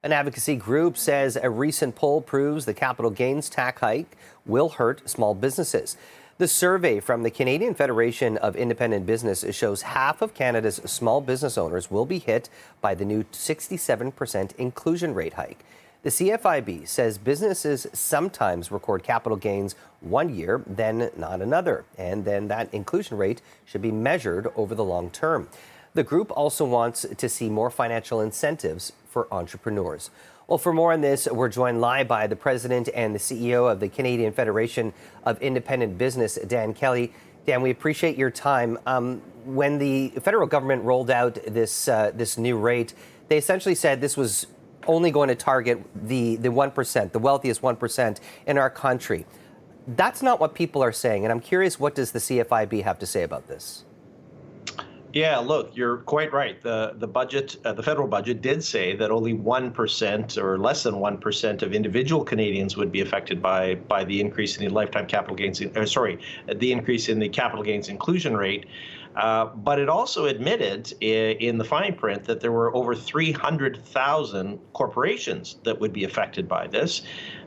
An advocacy group says a recent poll proves the capital gains tax hike will hurt small businesses. The survey from the Canadian Federation of Independent Business shows half of Canada's small business owners will be hit by the new 67% inclusion rate hike. The CFIB says businesses sometimes record capital gains one year, then not another, and then that inclusion rate should be measured over the long term. The group also wants to see more financial incentives for entrepreneurs. Well, for more on this, we're joined live by the president and the CEO of the Canadian Federation of Independent Business, Dan Kelly. Dan, we appreciate your time. When the federal government rolled out this new rate, they essentially said this was only going to target the 1%, the wealthiest 1% in our country. That's not what people are saying, and I'm curious, what does the CFIB have to say about this? Yeah, look, you're quite right. The budget, the federal budget did say that only 1% or less than 1% of individual Canadians would be affected by the increase in the lifetime capital gains, the increase in the capital gains inclusion rate. But it also admitted in the fine print that there were over 300,000 corporations that would be affected by this.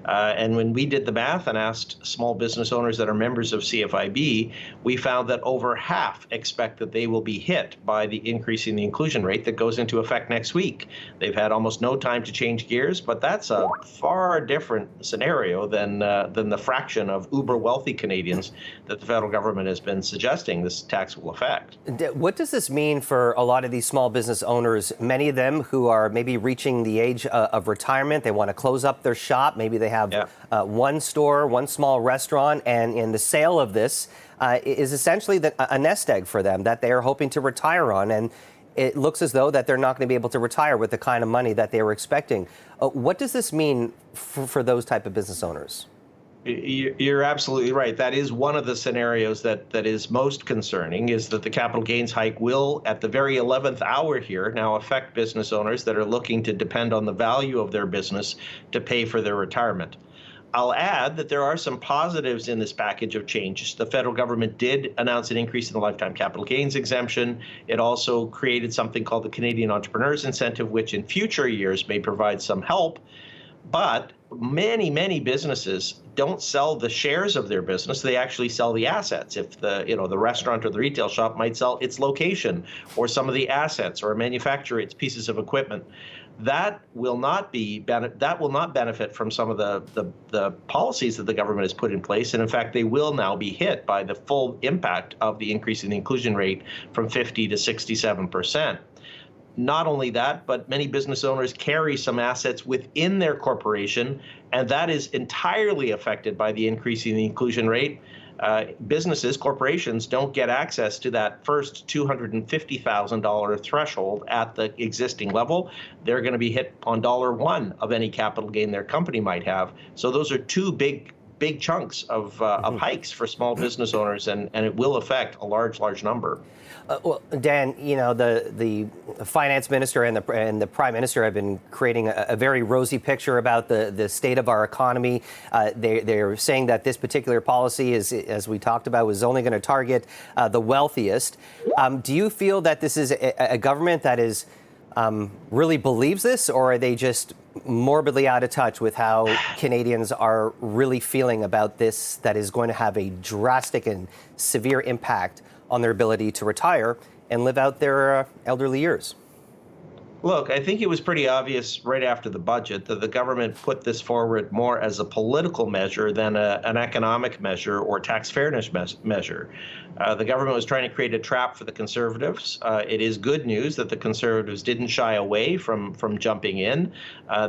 And when we did the math and asked small business owners that are members of CFIB, we found that over half expect that they will be hit by the increase in the inclusion rate that goes into effect next week. They've had almost no time to change gears, but that's a far different scenario than the fraction of uber wealthy Canadians that the federal government has been suggesting this tax will affect. What does this mean for a lot of these small business owners, many of them who are maybe reaching the age of retirement? They want to close up their shop. Maybe they have one store, one small restaurant, and in the sale of this is essentially a nest egg for them that they are hoping to retire on. And it looks as though that they're not going to be able to retire with the kind of money that they were expecting. What does this mean for those type of business owners? You're absolutely right. That is one of the scenarios that is most concerning, is that the capital gains hike will, at the very 11th hour here, now affect business owners that are looking to depend on the value of their business to pay for their retirement. I'll add that there are some positives in this package of changes. The federal government did announce an increase in the lifetime capital gains exemption. It also created something called the Canadian Entrepreneurs Incentive, which in future years may provide some help. But many businesses don't sell the shares of their business. They actually sell the assets. If the restaurant or the retail shop might sell its location or some of the assets or manufacture its pieces of equipment, that will not benefit from some of the policies that the government has put in place. And in fact, they will now be hit by the full impact of the increase in the inclusion rate from 50 to 67%. Not only that, but many business owners carry some assets within their corporation, and that is entirely affected by the increase in the inclusion rate. Corporations don't get access to that first $250,000 threshold at the existing level. They're going to be hit on $1 of any capital gain their company might have. So those are two big chunks of hikes for small business owners, and it will affect a large number. Well, Dan, you know, the finance minister and the prime minister have been creating a very rosy picture about the state of our economy. They're saying that this particular policy is, as we talked about, was only going to target the wealthiest. Do you feel that this is a government that is really believes this, or are they just morbidly out of touch with how Canadians are really feeling about this, that is going to have a drastic and severe impact on their ability to retire and live out their elderly years? Look, I think it was pretty obvious right after the budget that the government put this forward more as a political measure than an economic measure or tax fairness measure. The government was trying to create a trap for the Conservatives. It is good news that the Conservatives didn't shy away from jumping in.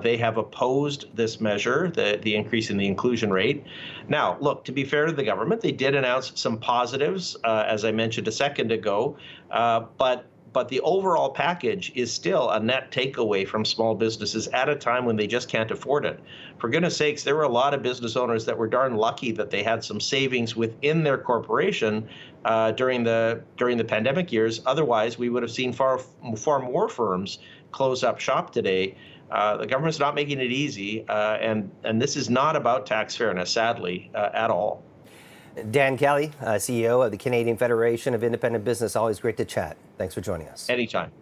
They have opposed this measure, the increase in the inclusion rate. Now, look, to be fair to the government, they did announce some positives, as I mentioned a second ago, but the overall package is still a net takeaway from small businesses at a time when they just can't afford it. For goodness sakes, there were a lot of business owners that were darn lucky that they had some savings within their corporation during the pandemic years. Otherwise, we would have seen far more firms close up shop today. The government's not making it easy, and this is not about tax fairness, sadly, at all. Dan Kelly, CEO of the Canadian Federation of Independent Business. Always great to chat. Thanks for joining us. Anytime.